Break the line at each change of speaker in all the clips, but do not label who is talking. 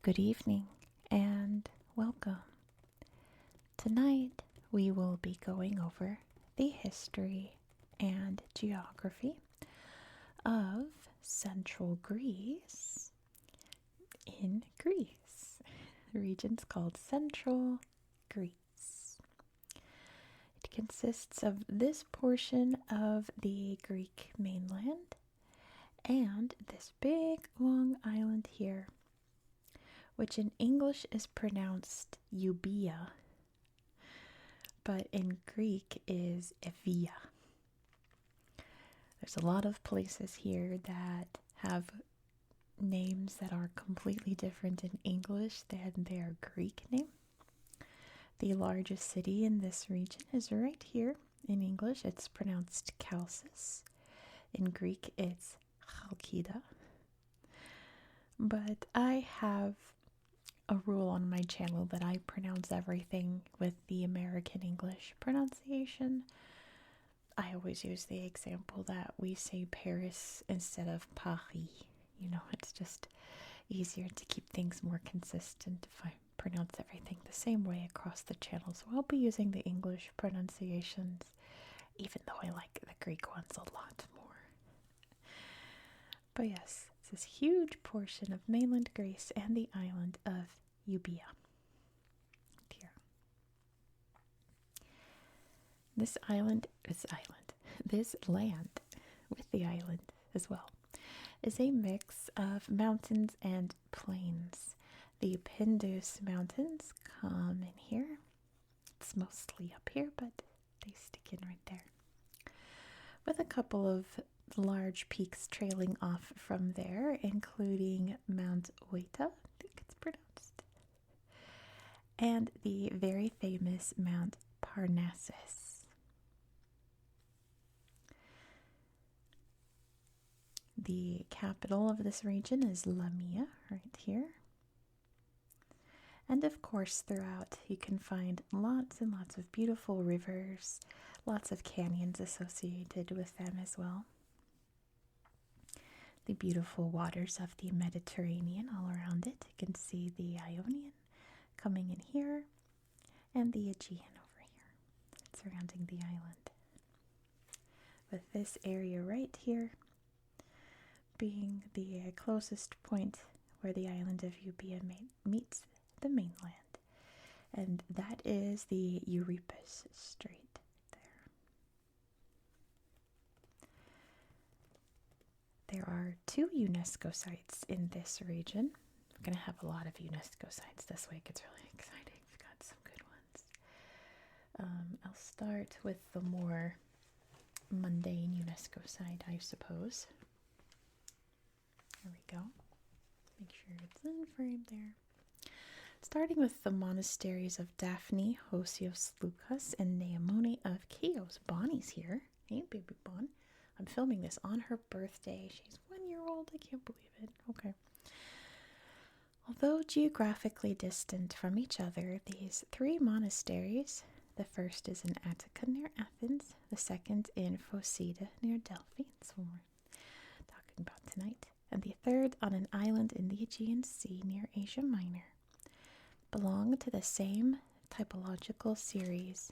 Good evening and welcome. Tonight we will be going over the history and geography of Central Greece in Greece. The region's called Central Greece. It consists of this portion of the Greek mainland and this big long island here, which in English is pronounced Euboea, but in Greek is Evia. There's a lot of places here that have names that are completely different in English than their Greek name. The largest city in this region is right here. In English, it's pronounced Chalcis. In Greek, it's Chalkida. But I have a rule on my channel that I pronounce everything with the American English pronunciation. I always use the example that we say Paris instead of Paris. You know, it's just easier to keep things more consistent if I pronounce everything the same way across the channel. So I'll be using the English pronunciations, even though I like the Greek ones a lot more. But yes, it's this huge portion of mainland Greece and the island of Euboea. Here. This land with the island as well, is a mix of mountains and plains. The Pindus Mountains come in here. It's mostly up here, but they stick in right there, with a couple of large peaks trailing off from there, including Mount Oita, I think it's pronounced, and the very famous Mount Parnassus. The capital of this region is Lamia, right here. And of course, throughout you can find lots and lots of beautiful rivers, lots of canyons associated with them as well. The beautiful waters of the Mediterranean all around it. You can see the Ionian coming in here and the Aegean over here, surrounding the island. With this area right here being the closest point where the island of Euboea meets the mainland. And that is the Euripus Strait. There are 2 UNESCO sites in this region. We're going to have a lot of UNESCO sites this week. It's really exciting. We've got some good ones. I'll start with the more mundane UNESCO site, I suppose. There we go. Make sure it's in frame there. Starting with the monasteries of Daphne, Hosios, Lucas, and Neomone of Chios. Bonnie's here. Hey, baby Bon. I'm filming this on her birthday. She's 1 year old. I can't believe it. Okay. Although geographically distant from each other, these 3 monasteries, the first is in Attica near Athens, the second in Phocida near Delphi, that's what we're talking about tonight, and the third on an island in the Aegean Sea near Asia Minor, belong to the same typological series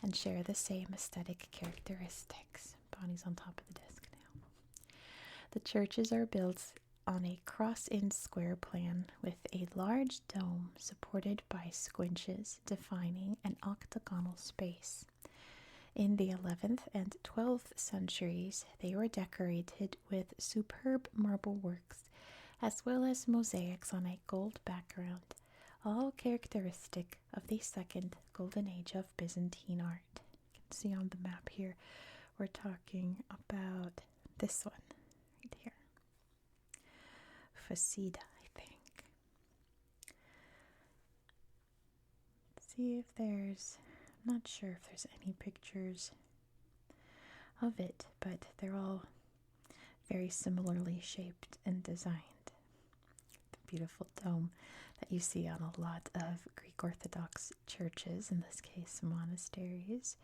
and share the same aesthetic characteristics. Bonnie's on top of the desk now. The churches are built on a cross-in square plan with a large dome supported by squinches defining an octagonal space. In the 11th and 12th centuries, they were decorated with superb marble works as well as mosaics on a gold background, all characteristic of the Second Golden Age of Byzantine art. You can see on the map here, we're talking about this one right here. Phocida, I think. Let's see if there's, I'm not sure if there's any pictures of it, but they're all very similarly shaped and designed. The beautiful dome that you see on a lot of Greek Orthodox churches, in this case monasteries.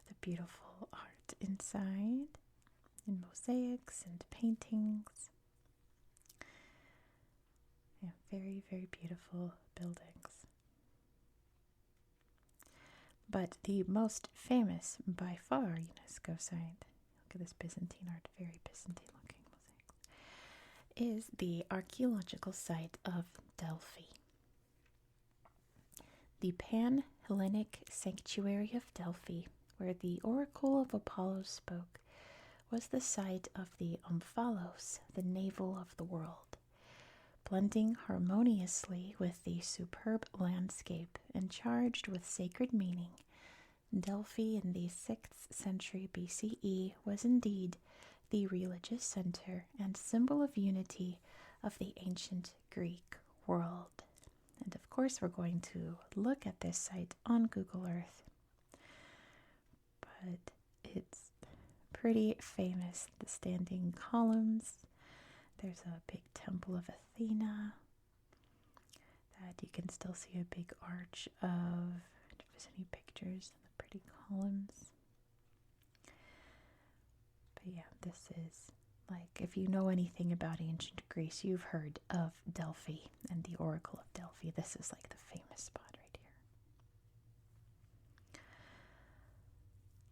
The beautiful art inside, and mosaics and paintings. Yeah, very, very beautiful buildings. But the most famous, by far, UNESCO site, look at this Byzantine art, very Byzantine looking mosaics, is the archaeological site of Delphi. The Pan-Hellenic sanctuary of Delphi, where the oracle of Apollo spoke, was the site of the omphalos, the navel of the world, blending harmoniously with the superb landscape and charged with sacred meaning. Delphi in the 6th century BCE was indeed the religious center and symbol of unity of the ancient Greek world. And of course, we're going to look at this site on Google Earth. But it's pretty famous. The standing columns. There's a big temple of Athena that you can still see a big arch of. If there's any pictures and the pretty columns. But yeah, this is like, if you know anything about ancient Greece, you've heard of Delphi and the Oracle of Delphi. This is like the famous spot right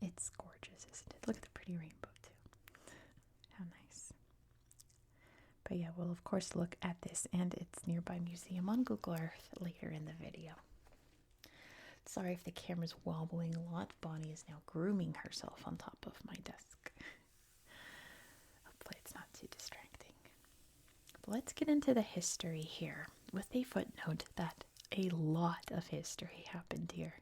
here. It's gorgeous, isn't it? Look at the pretty rainbow too. How nice. But yeah, we'll of course look at this and its nearby museum on Google Earth later in the video. Sorry if the camera's wobbling a lot. Bonnie is now grooming herself on top of my desk. Hopefully it's not too distracting. But let's get into the history here with a footnote that a lot of history happened here.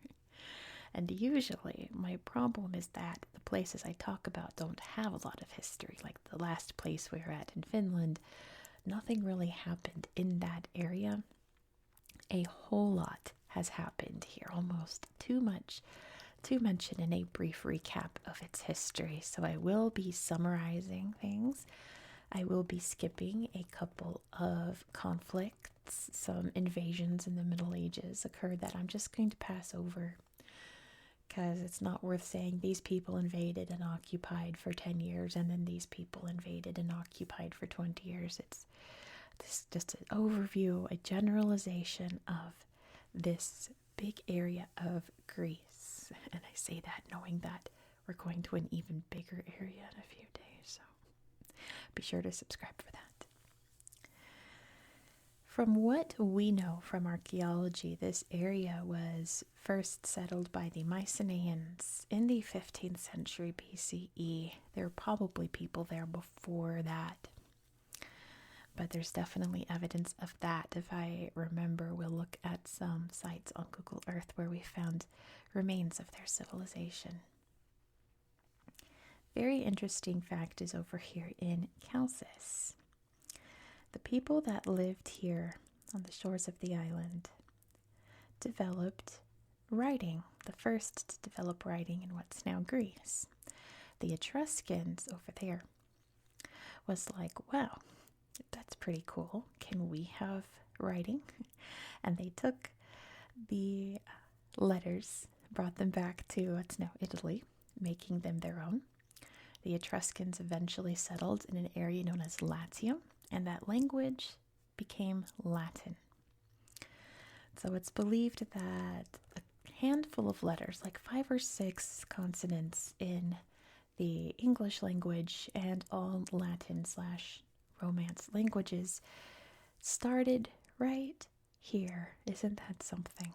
And usually my problem is that the places I talk about don't have a lot of history. Like the last place we were at in Finland, nothing really happened in that area. A whole lot has happened here, almost too much to mention in a brief recap of its history. So I will be summarizing things. I will be skipping a couple of conflicts. Some invasions in the Middle Ages occurred that I'm just going to pass over, because it's not worth saying these people invaded and occupied for 10 years and then these people invaded and occupied for 20 years. It's just an overview, a generalization of this big area of Greece. And I say that knowing that we're going to an even bigger area in a few days. So be sure to subscribe for that. From what we know from archaeology, this area was first settled by the Mycenaeans in the 15th century BCE. There were probably people there before that, but there's definitely evidence of that. If I remember, we'll look at some sites on Google Earth where we found remains of their civilization. Very interesting fact is over here in Chalcis. The people that lived here on the shores of the island developed writing, the first to develop writing in what's now Greece. The Etruscans over there was like, wow, that's pretty cool. Can we have writing? And they took the letters, brought them back to what's now Italy, making them their own. The Etruscans eventually settled in an area known as Latium, and that language became Latin. So it's believed that a handful of letters, like 5 or 6 consonants in the English language and all Latin/Romance languages, started right here. Isn't that something?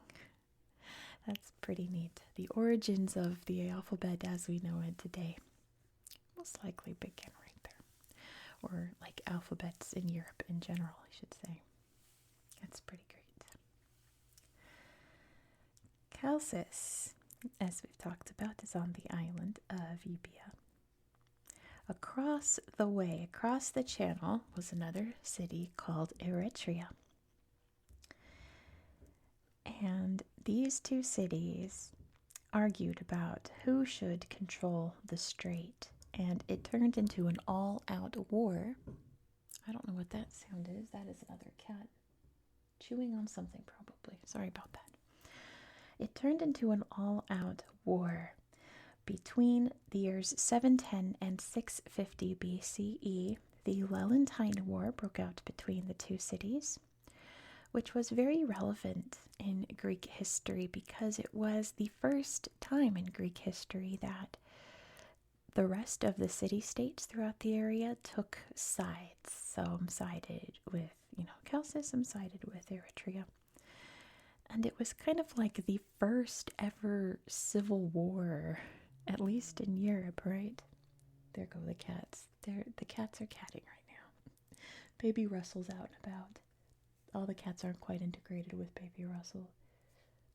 That's pretty neat. The origins of the alphabet as we know it today most likely begin right there. Or like alphabets in Europe in general, I should say. That's pretty great. Chalcis, as we've talked about, is on the island of Euboea. Across the way, across the channel, was another city called Eretria. And these two cities argued about who should control the strait. And it turned into an all-out war. I don't know what that sound is. That is another cat chewing on something, probably. Sorry about that. It turned into an all-out war between the years 710 and 650 BCE. The Lelantine War broke out between the two cities. which was very relevant in Greek history because it was the first time in Greek history that the rest of the city-states throughout the area took sides. So I'm sided with, Chalcis, I'm sided with Eritrea. And it was kind of like the first ever civil war, at least in Europe, right? There go the cats. The cats are catting right now. Baby Russell's out and about. All the cats aren't quite integrated with Baby Russell.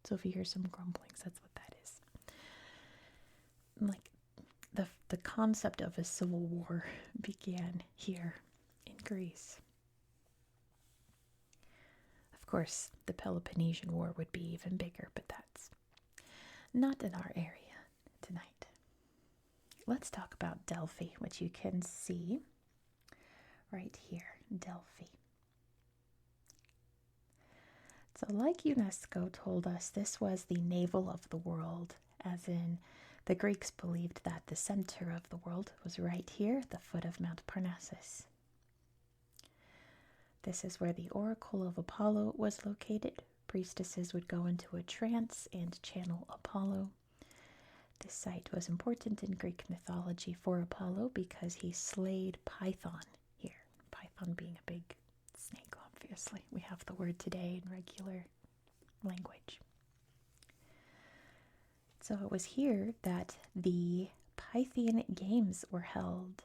So if you hear some grumblings, that's what that is. Like, the concept of a civil war began here in Greece. Of course, the Peloponnesian War would be even bigger, but that's not in our area tonight. Let's talk about Delphi, which you can see right here, Delphi. So like UNESCO told us, this was the navel of the world, as in the Greeks believed that the center of the world was right here at the foot of Mount Parnassus. This is where the Oracle of Apollo was located. Priestesses would go into a trance and channel Apollo. This site was important in Greek mythology for Apollo because he slayed Python here. Python being a big snake, obviously. We have the word today in regular language. So it was here that the Pythian Games were held.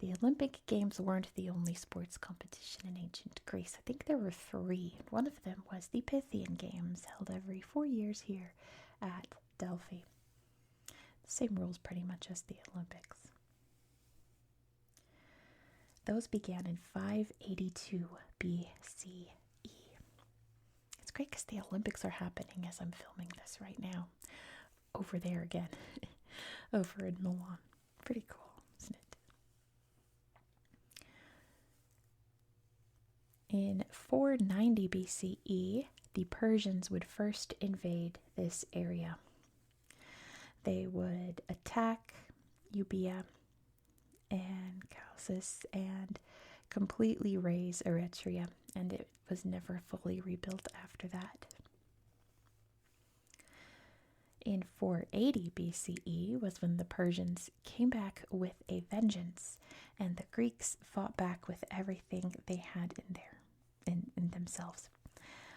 The Olympic Games weren't the only sports competition in ancient Greece. I think there were 3. One of them was the Pythian Games, held every 4 years here at Delphi. The same rules pretty much as the Olympics. Those began in 582 BCE. It's great because the Olympics are happening as I'm filming this right now. Over there again, over in Milan. Pretty cool, isn't it? In 490 BCE, the Persians would first invade this area. They would attack Euboea and Chalcis and completely raze Eritrea, and it was never fully rebuilt after that. In 480 BCE was when the Persians came back with a vengeance, and the Greeks fought back with everything they had in themselves.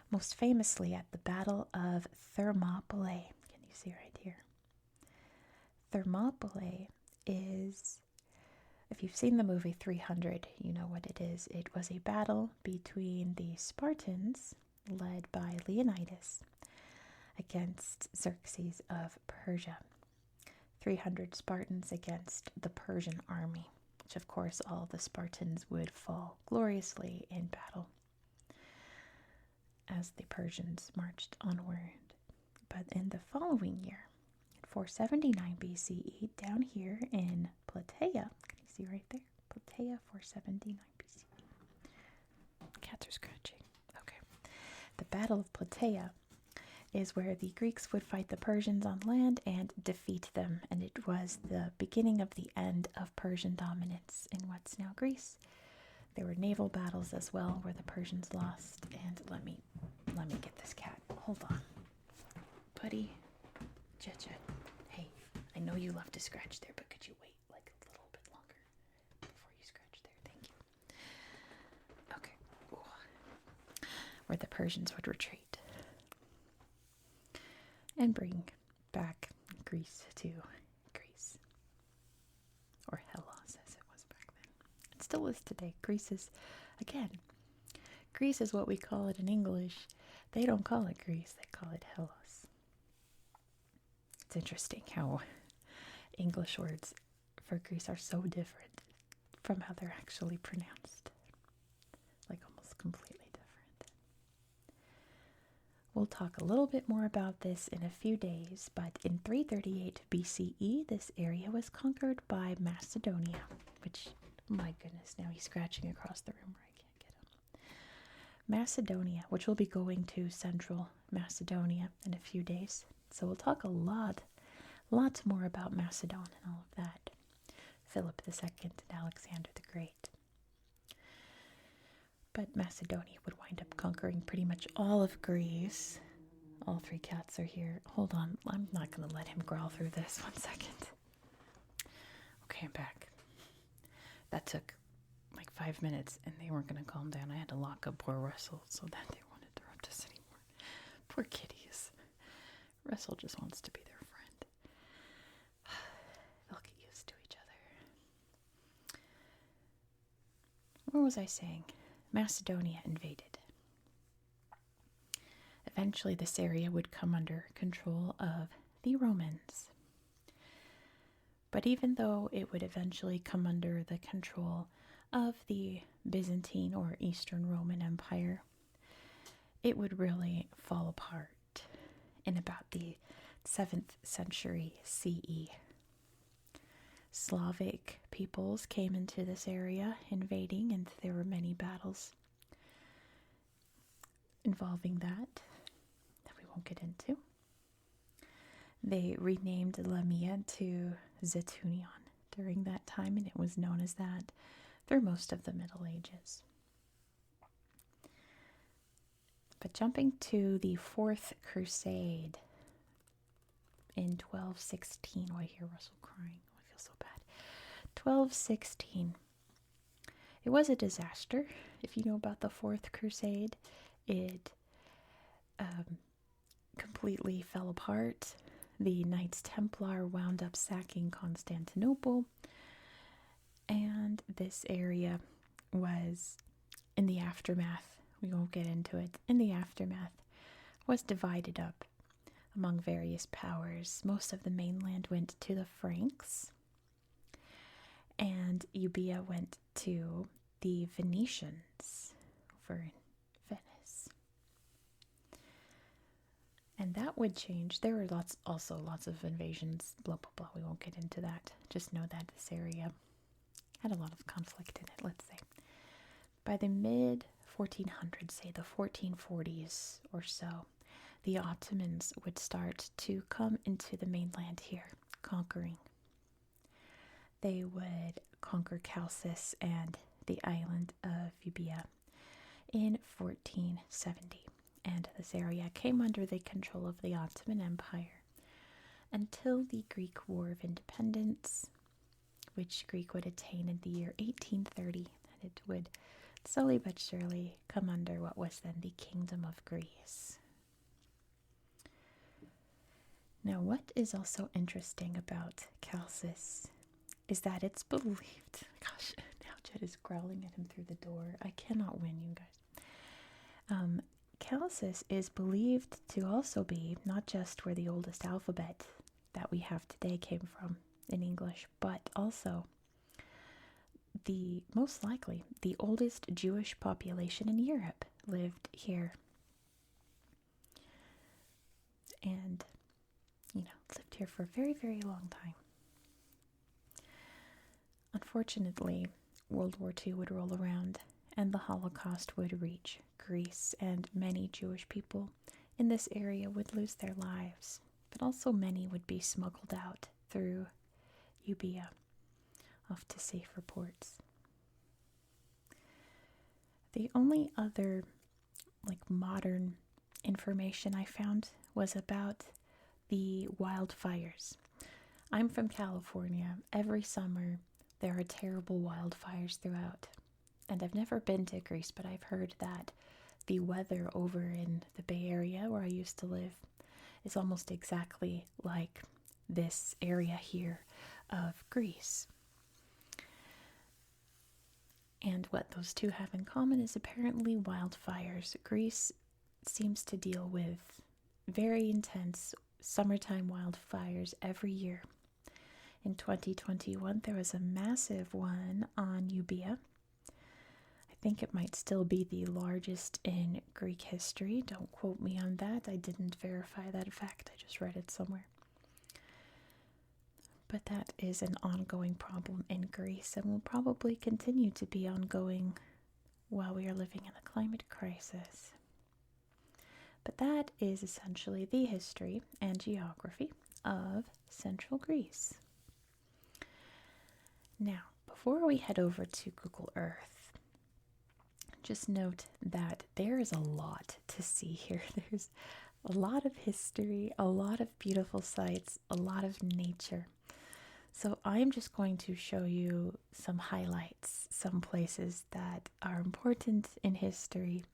Most famously at the Battle of Thermopylae. Can you see right here? Thermopylae is, if you've seen the movie 300, you know what it is. It was a battle between the Spartans, led by Leonidas, against Xerxes of Persia. 300 Spartans against the Persian army, which of course all the Spartans would fall gloriously in battle as the Persians marched onward. But in the following year, 479 BCE, down here in Plataea, can you see right there? Plataea, 479 BCE. Cats are scratching. Okay. The Battle of Plataea is where the Greeks would fight the Persians on land and defeat them, and it was the beginning of the end of Persian dominance in what's now Greece. There were naval battles as well where the Persians lost, and let me get this cat. Hold on. Buddy. Jet. Hey, I know you love to scratch there, but could you wait like a little bit longer before you scratch there? Thank you. Okay. Ooh. Where the Persians would retreat and bring back Greece to Greece. Or Hellas, as it was back then. It still is today. Greece is what we call it in English. They don't call it Greece, they call it Hellas. It's interesting how English words for Greece are so different from how they're actually pronounced. Like almost completely different. We'll talk a little bit more about this in a few days, but in 338 BCE, this area was conquered by Macedonia, which, my goodness, now he's scratching across the room where I can't get him. Macedonia, which we'll be going to Central Macedonia in a few days. So we'll talk a lot more about Macedon and all of that. Philip II and Alexander the Great. But Macedonia would wind up conquering pretty much all of Greece. All three cats are here. Hold on, I'm not going to let him growl through this. 1 second. Okay, I'm back. That took like 5 minutes, and they weren't going to calm down. I had to lock up poor Russell so that they won't interrupt us anymore. Poor kitties. Russell just wants to be their friend. They'll get used to each other. What was I saying? Macedonia invaded. Eventually, this area would come under control of the Romans. But even though it would eventually come under the control of the Byzantine or Eastern Roman Empire, it would really fall apart in about the 7th century CE. Slavic peoples came into this area invading, and there were many battles involving that we won't get into. They renamed Lamia to Zetunion during that time, and it was known as that through most of the Middle Ages. But jumping to the Fourth Crusade in 1216, I hear Russell crying. I feel so bad. 1216. It was a disaster. If you know about the Fourth Crusade, it completely fell apart. The Knights Templar wound up sacking Constantinople, and this area was in the aftermath. We won't get into it. In the aftermath, was divided up among various powers. Most of the mainland went to the Franks, and Euboea went to the Venetians over in Venice. And that would change. There were lots of invasions, blah, blah, blah. We won't get into that. Just know that this area had a lot of conflict in it, let's say. By the mid-1400s, say the 1440s or so, the Ottomans would start to come into the mainland here, conquering. They would conquer Chalcis and the island of Euboea in 1470. And this area came under the control of the Ottoman Empire until the Greek War of Independence, which Greek would attain in the year 1830, and it would slowly but surely come under what was then the Kingdom of Greece. Now, what is also interesting about Chalcis is that it's believed, gosh, now Jed is growling at him through the door. I cannot win, you guys. Chalcis is believed to also be not just where the oldest alphabet that we have today came from in English, but also most likely the oldest Jewish population in Europe lived here. And, lived here for a very, very long time. Unfortunately, World War II would roll around and the Holocaust would reach Greece, and many Jewish people in this area would lose their lives, but also many would be smuggled out through Euboea off to safer ports. The only other modern information I found was about the wildfires. I'm from California. Every summer there are terrible wildfires throughout. And I've never been to Greece, but I've heard that the weather over in the Bay Area where I used to live is almost exactly like this area here of Greece. And what those two have in common is apparently wildfires. Greece seems to deal with very intense summertime wildfires every year. In 2021, there was a massive one on Euboea. I think it might still be the largest in Greek history. Don't quote me on that. I didn't verify that fact. I just read it somewhere. But that is an ongoing problem in Greece and will probably continue to be ongoing while we are living in a climate crisis. But that is essentially the history and geography of Central Greece. Now, before we head over to Google Earth, Just note that there is a lot to see here. There's a lot of history, a lot of beautiful sights, a lot of nature. So I'm just going to show you some highlights, some places that are important in history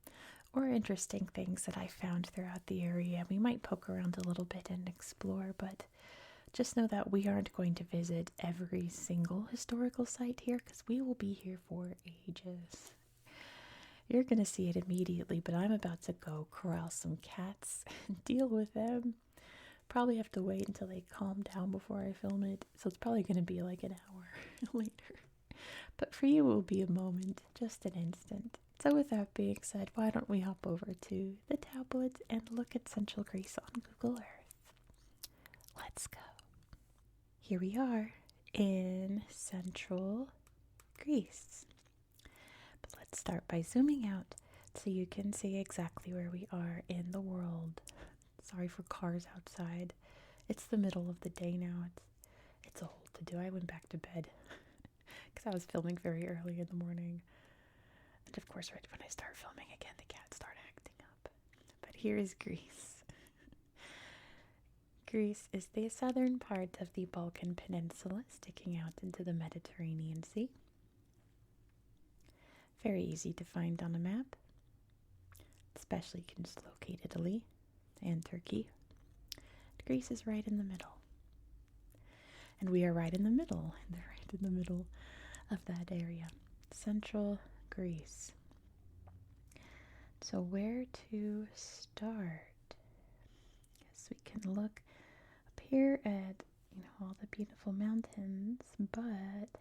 or interesting things that I found throughout the area. We might poke around a little bit and explore, but just know that we aren't going to visit every single historical site here because we will be here for ages. You're going to see it immediately, but I'm about to go corral some cats and deal with them. Probably have to wait until they calm down before I film it, so it's probably going to be like an hour later. But for you, it will be a moment, just an instant. So with that being said, why don't we hop over to the tablet and look at Central Greece on Google Earth. Let's go. Here we are in Central Greece. But let's start by zooming out so you can see exactly where we are in the world. Sorry for cars outside. It's the middle of the day now. It's a whole to do. I went back to bed because I was filming very early in the morning. And of course, right when I start filming again, the cats start acting up. But here is Greece. Greece is the southern part of the Balkan Peninsula, sticking out into the Mediterranean Sea. Very easy to find on a map. Especially you can just locate Italy and Turkey. Greece is right in the middle. And we are right in the middle, and they're right in the middle of that area. Central Greece. So where to start? Yes, we can look up here at, all the beautiful mountains, but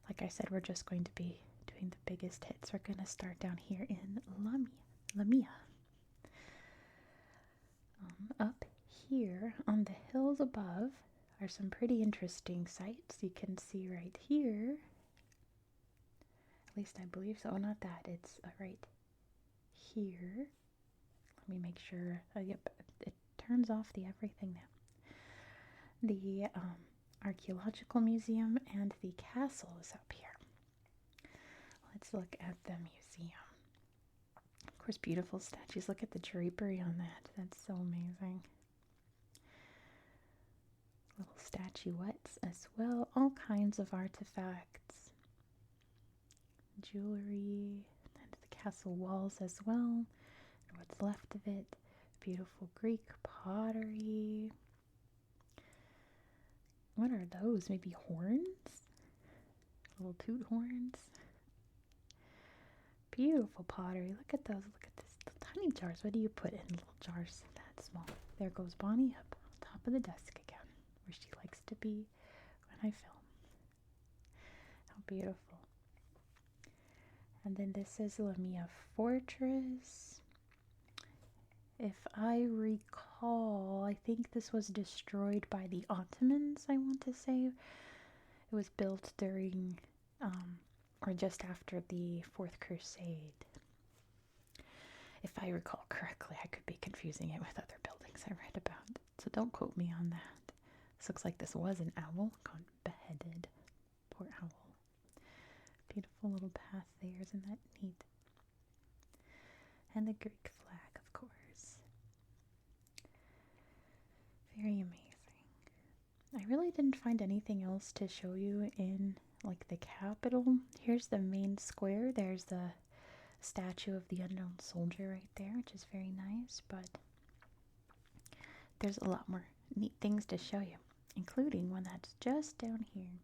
like I said, we're just going to be doing the biggest hits. We're going to start down here in Lamia. Up here on the hills above are some pretty interesting sights. You can see right here, at least I believe so. Not that, it's right here. Let me make sure. Yep, it turns off the everything now. The Archaeological Museum and the castle is up here. Let's look at the museum. Of course, beautiful statues. Look at the drapery on that. That's so amazing. Little statuettes as well. All kinds of artifacts. Jewelry. And the castle walls as well. And what's left of it. Beautiful Greek pottery. What are those? Maybe horns? Little toot horns. Beautiful pottery. Look at those. Look at this. The tiny jars. What do you put in little jars that small? There goes Bonnie up on top of the desk again, where she likes to be when I film. How beautiful. And then this is Lamia Fortress. If I recall, I think this was destroyed by the Ottomans, I want to say. It was built during or just after the Fourth Crusade. If I recall correctly, I could be confusing it with other buildings I read about, so don't quote me on that. This looks like this was an owl gone beheaded. Poor owl. Beautiful little path there, isn't that neat? And the Greek flag, of course. Very amazing. I really didn't find anything else to show you in like the capital. Here's the main square. There's the statue of the unknown soldier right there, which is very nice, but there's a lot more neat things to show you, including one that's just down here.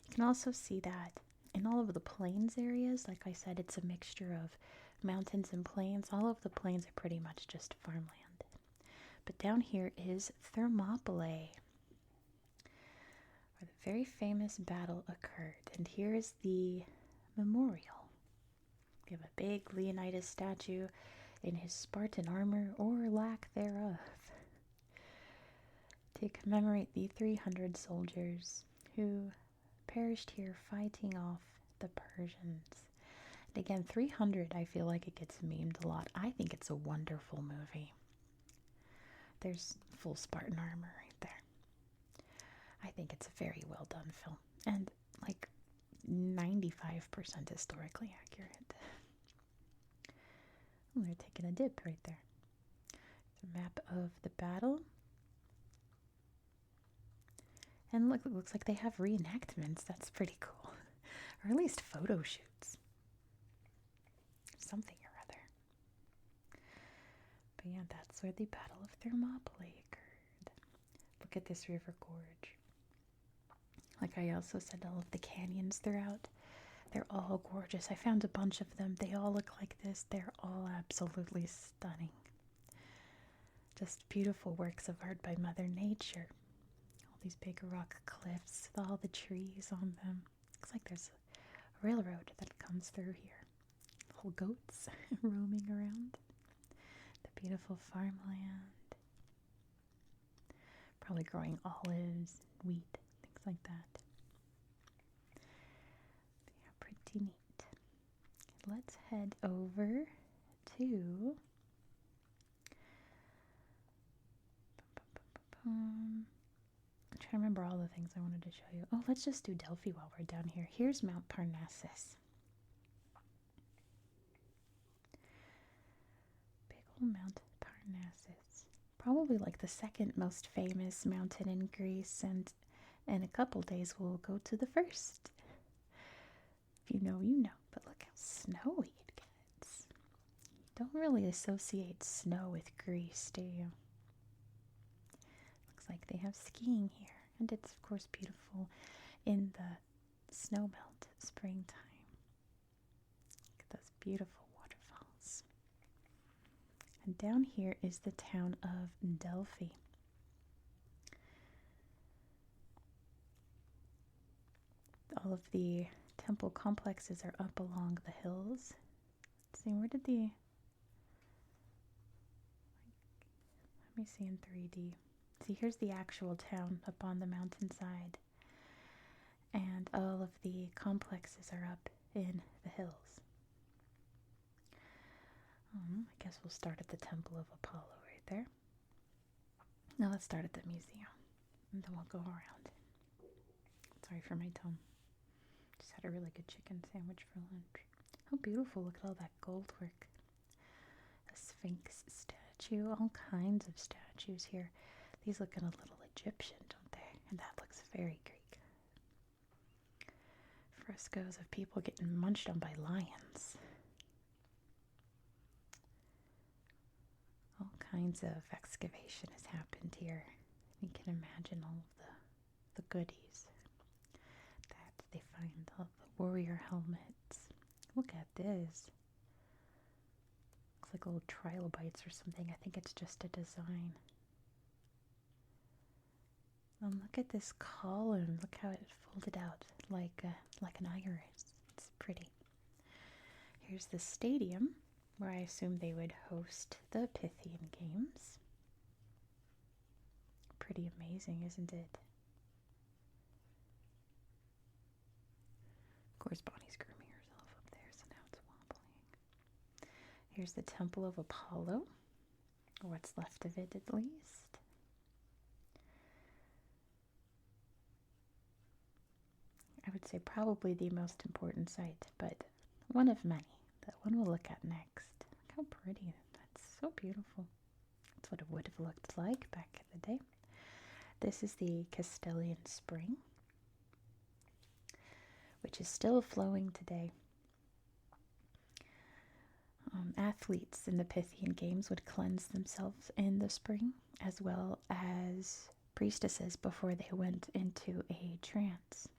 You can also see that in all of the plains areas, like I said, it's a mixture of mountains and plains. All of the plains are pretty much just farmland. But down here is Thermopylae, where the very famous battle occurred. And here is the memorial. We have a big Leonidas statue in his Spartan armor, or lack thereof, to commemorate the 300 soldiers who perished here fighting off the Persians. And again, 300, I feel like it gets memed a lot. I think it's a wonderful movie. There's full Spartan armor right there. I think it's a very well done film. And like 95% historically accurate. Oh, they're taking a dip right there. There's a map of the battle. And look, it looks like they have reenactments. That's pretty cool. Or at least photo shoots. Something or other. But yeah, that's where the Battle of Thermopylae occurred. Look at this river gorge. Like I also said, all of the canyons throughout, they're all gorgeous. I found a bunch of them. They all look like this. They're all absolutely stunning. Just beautiful works of art by Mother Nature. All these big rock cliffs with all the trees on them. Looks like there's a railroad that comes through here. Little goats roaming around. The beautiful farmland. Probably growing olives, wheat, things like that. Yeah, pretty neat. Let's head over to I'm trying to remember all the things I wanted to show you. Oh, let's just do Delphi while we're down here. Here's Mount Parnassus. Big old Mount Parnassus. Probably like the second most famous mountain in Greece, and in a couple days we'll go to the first. If you know, you know. But look how snowy it gets. You don't really associate snow with Greece, do you? Looks like they have skiing here. And it's, of course, beautiful in the snowmelt springtime. Look at those beautiful waterfalls. And down here is the town of Delphi. All of the temple complexes are up along the hills. Let's see, where did the... Let me see in 3D. See, here's the actual town up on the mountainside. And all of the complexes are up in the hills. I guess we'll start at the Temple of Apollo right there. Now let's start at the museum. And then we'll go around. Sorry for my tongue. Just had a really good chicken sandwich for lunch. How beautiful. Look at all that gold work. A Sphinx statue. All kinds of statues here. These look a little Egyptian, don't they? And that looks very Greek. Frescoes of people getting munched on by lions. All kinds of excavation has happened here. You can imagine all of the goodies that they find. All the warrior helmets. Look at this. Looks like little trilobites or something. I think it's just a design. Look at this column. Look how it folded out like an iris. It's pretty. Here's the stadium where I assume they would host the Pythian Games. Pretty amazing, isn't it? Of course, Bonnie's grooming herself up there, so now it's wobbling. Here's the Temple of Apollo, or what's left of it at least. I would say probably the most important site, but one of many. That one we'll look at next. Look how pretty. That's so beautiful. That's what it would have looked like back in the day. This is the Castalian Spring, which is still flowing today. Athletes in the Pythian Games would cleanse themselves in the spring, as well as priestesses before they went into a trance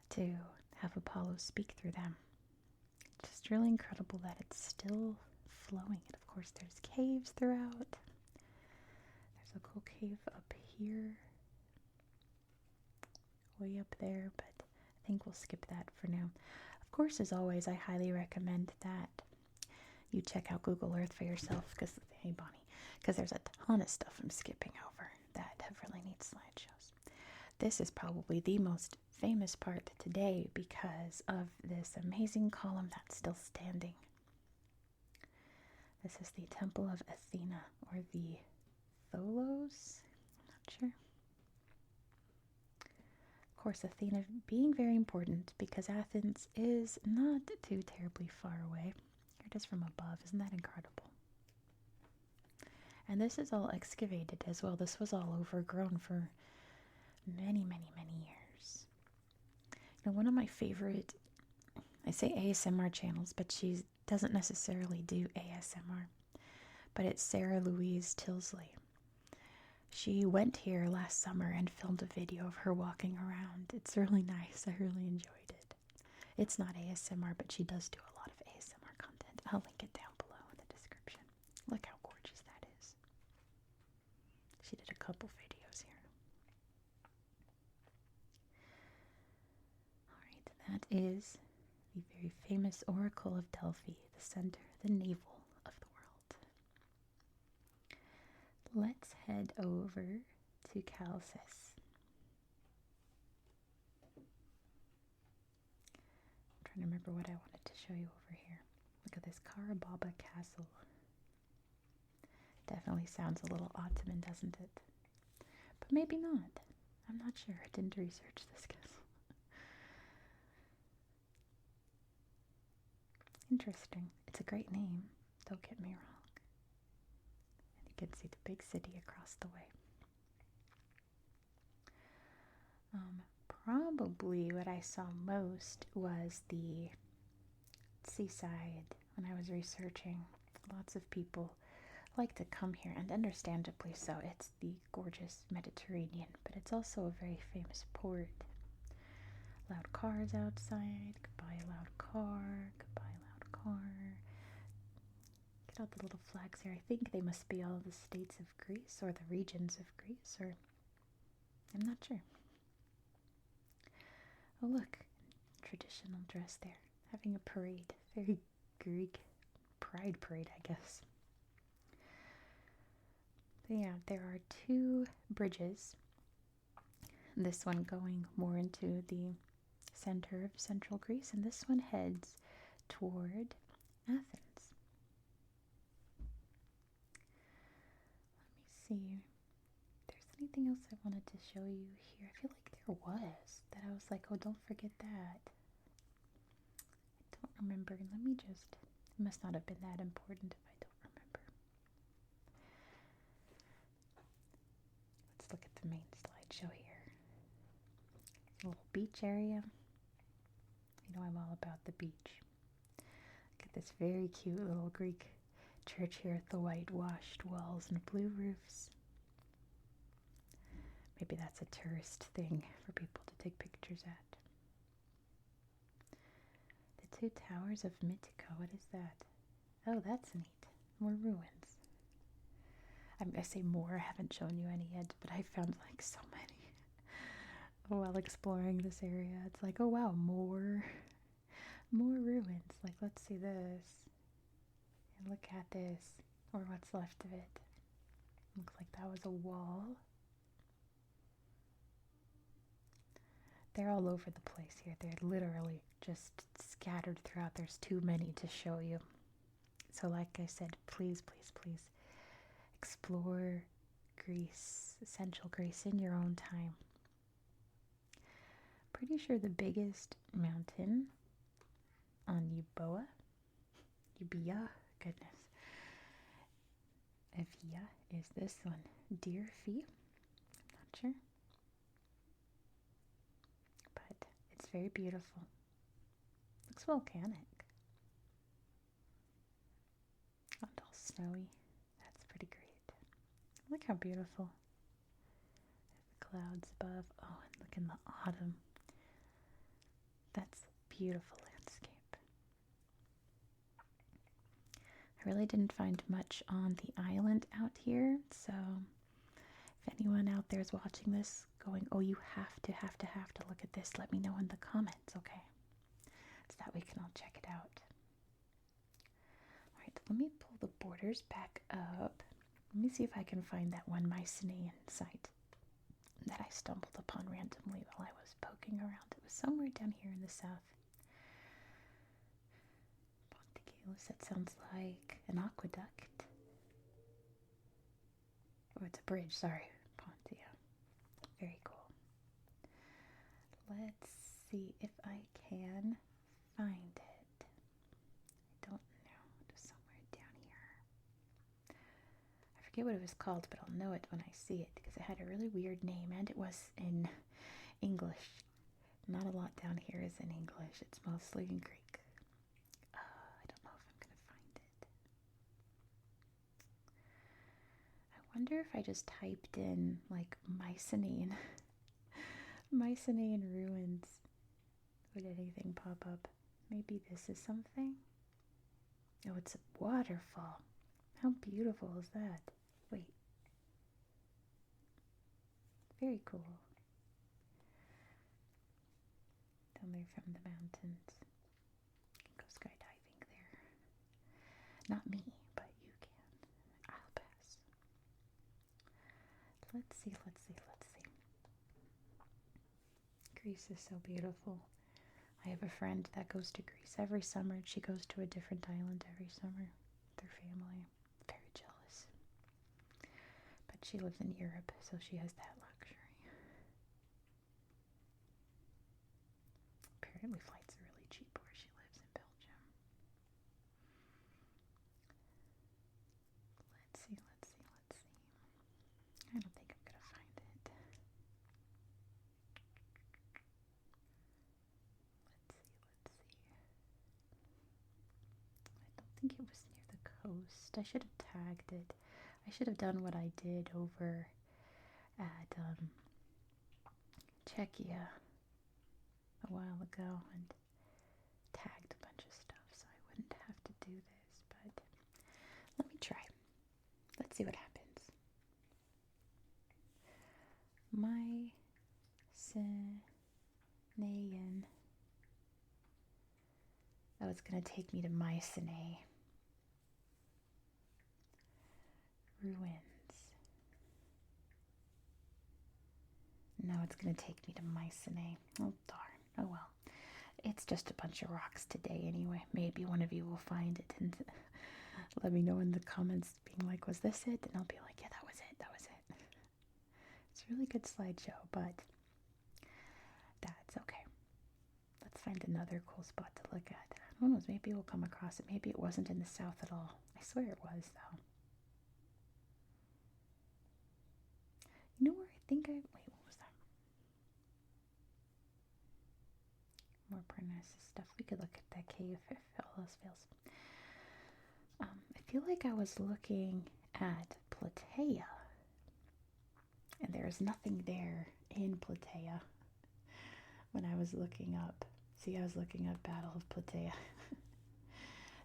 to have Apollo speak through them. Just really incredible that it's still flowing. And of course there's caves throughout. There's a cool cave up here. Way up there, but I think we'll skip that for now. Of course, as always, I highly recommend that you check out Google Earth for yourself, because, hey Bonnie, because there's a ton of stuff I'm skipping over that have really neat slideshows. This is probably the most famous part today because of this amazing column that's still standing. This is the Temple of Athena, or the Tholos. I'm not sure. Of course, Athena being very important because Athens is not too terribly far away. it is from above. Isn't that incredible? And this is all excavated as well. This was all overgrown for many, many, many years. You know, one of my favorite, I say ASMR channels, but she doesn't necessarily do ASMR, but it's Sarah Louise Tilsley. She went here last summer and filmed a video of her walking around. It's really nice. I really enjoyed it. It's not ASMR, but she does do a lot of ASMR content. I'll link it down below in the description. Look how gorgeous that is. She did a couple videos here. Alright, that is the very famous Oracle of Delphi, the center, the navel of the world. Let's head over to Chalcis. I'm trying to remember what I wanted to show you over here. Look at this Karababa Castle. Definitely sounds a little Ottoman, doesn't it? But maybe not. I'm not sure. I didn't research this castle. Interesting. It's a great name. Don't get me wrong. And you can see the big city across the way. Probably what I saw most was the seaside when I was researching. Lots of people like to come here, and understandably so. It's the gorgeous Mediterranean, but it's also a very famous port. Loud cars outside. Goodbye, loud car. Goodbye, loud car. Get out the little flags here. I think they must be all the states of Greece or the regions of Greece, or I'm not sure. Oh, look, traditional dress there, having a parade. Very Greek pride parade, I guess. But yeah, there are two bridges. This one going more into the center of central Greece, and this one heads toward Athens. Let me see. Anything else I wanted to show you here? I feel like there was, that I was like, oh, don't forget that. I don't remember. Let me just, it must not have been that important if I don't remember. Let's look at the main slideshow here. A little beach area. You know I'm all about the beach. Look at this very cute little Greek church here with the whitewashed walls and blue roofs. Maybe that's a tourist thing for people to take pictures at. The two towers of Mythica, what is that? Oh, that's neat. More ruins. I say more, I haven't shown you any yet, but I found like so many while exploring this area. It's like, oh wow, more ruins. Like, let's see this. And look at this. Or what's left of it. Looks like that was a wall. They're all over the place here. They're literally just scattered throughout. There's too many to show you. So like I said, please, please, please explore Greece, central Greece, in your own time. Pretty sure the biggest mountain on Euboea, goodness, Evia is this one, Delphi. I'm not sure. It's very beautiful. Looks volcanic. And all snowy. That's pretty great. Look how beautiful. The clouds above. Oh, and look in the autumn. That's a beautiful landscape. I really didn't find much on the island out here, so if anyone out there is watching this going, oh, you have to look at this, let me know in the comments, okay? So that we can all check it out. Alright, let me pull the borders back up. Let me see if I can find that one Mycenaean site that I stumbled upon randomly while I was poking around. It was somewhere down here in the south. Ponticalus, that sounds like an aqueduct. Oh, it's a bridge, sorry. Pontia. Very cool. Let's see if I can find it. I don't know. it was called, but I'll know it when I see it because it had a really weird name and it was in English. Not a lot down here is in English. It's mostly in Greek. I don't know if I'm going to find it. I wonder if I just typed in like Mycenaean ruins. Would anything pop up? Maybe this is something? Oh, it's a waterfall. How beautiful is that? Wait. Very cool. Down there from the mountains. You can go skydiving there. Not me, but you can. I'll pass. Let's see. Greece is so beautiful. I have a friend that goes to Greece every summer. She goes to a different island every summer with her family. Very jealous. But she lives in Europe, so she has that luxury. Apparently flights are really cheap where she lives in Belgium. Let's see. I don't think I'm going to find it. Let's see. I don't think it was near the coast. I should have tagged it. I should have done what I did over at Czechia a while ago and tagged a bunch of stuff so I wouldn't have to do this, but let me try. Let's see what happens. Mycenaean. Oh, it's going to take me to Mycenae. Ruins. No, it's going to take me to Mycenae. Oh, darn. Oh, well. It's just a bunch of rocks today anyway. Maybe one of you will find it and let me know in the comments being like, was this it? And I'll be like, yeah, that was it. It's a really good slideshow, but that's okay. Let's find another cool spot to look at. Who knows, maybe we'll come across it. Maybe it wasn't in the south at all. I swear it was, though. You know where I think wait, what was that? More Parnassus stuff. We could look at that cave if all else fails. I feel like I was looking at Plataea, and there's nothing there in Plataea when I was looking up. See, I was looking up Battle of Plataea.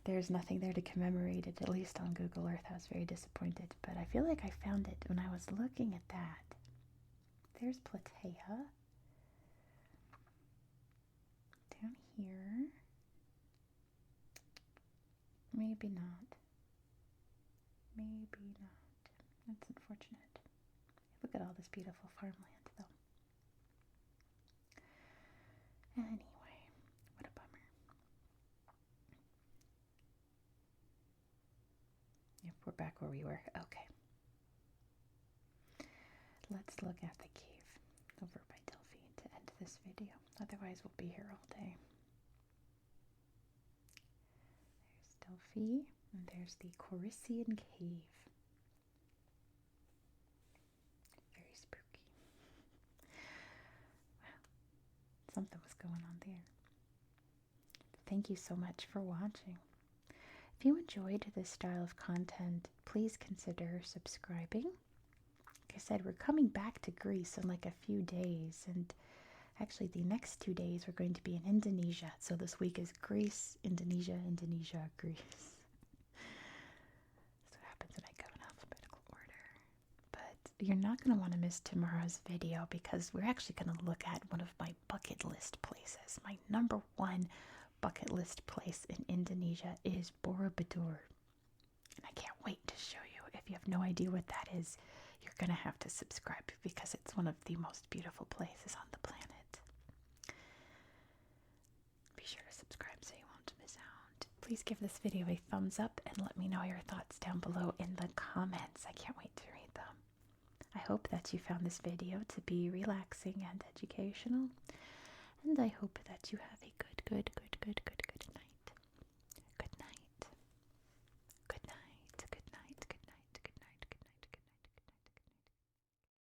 There's nothing there to commemorate it, at least on Google Earth. I was very disappointed, but I feel like I found it when I was looking at that. There's Plataea. Down here. Maybe not. That's unfortunate. Look at all this beautiful farmland, though. Anyway, what a bummer. Yep, we're back where we were. Okay. Let's look at the cave over by Delphi to end this video. Otherwise, we'll be here all day. There's Delphi, and there's the Corycian Cave. Very spooky. Wow. Something was going on there. Thank you so much for watching. If you enjoyed this style of content, please consider subscribing. Like I said, we're coming back to Greece in like a few days, and actually the next 2 days we're going to be in Indonesia. So this week is Greece, Indonesia, Greece. That's what happens when I go in alphabetical order. But you're not going to want to miss tomorrow's video because we're actually going to look at one of my bucket list places. My number one bucket list place in Indonesia is Borobudur. And I can't wait to show you. If you have no idea what that is, you're going to have to subscribe because it's one of the most beautiful places on the planet. Be sure to subscribe so you won't miss out. Please give this video a thumbs up and let me know your thoughts down below in the comments. I can't wait to read them. I hope that you found this video to be relaxing and educational. And I hope that you have a good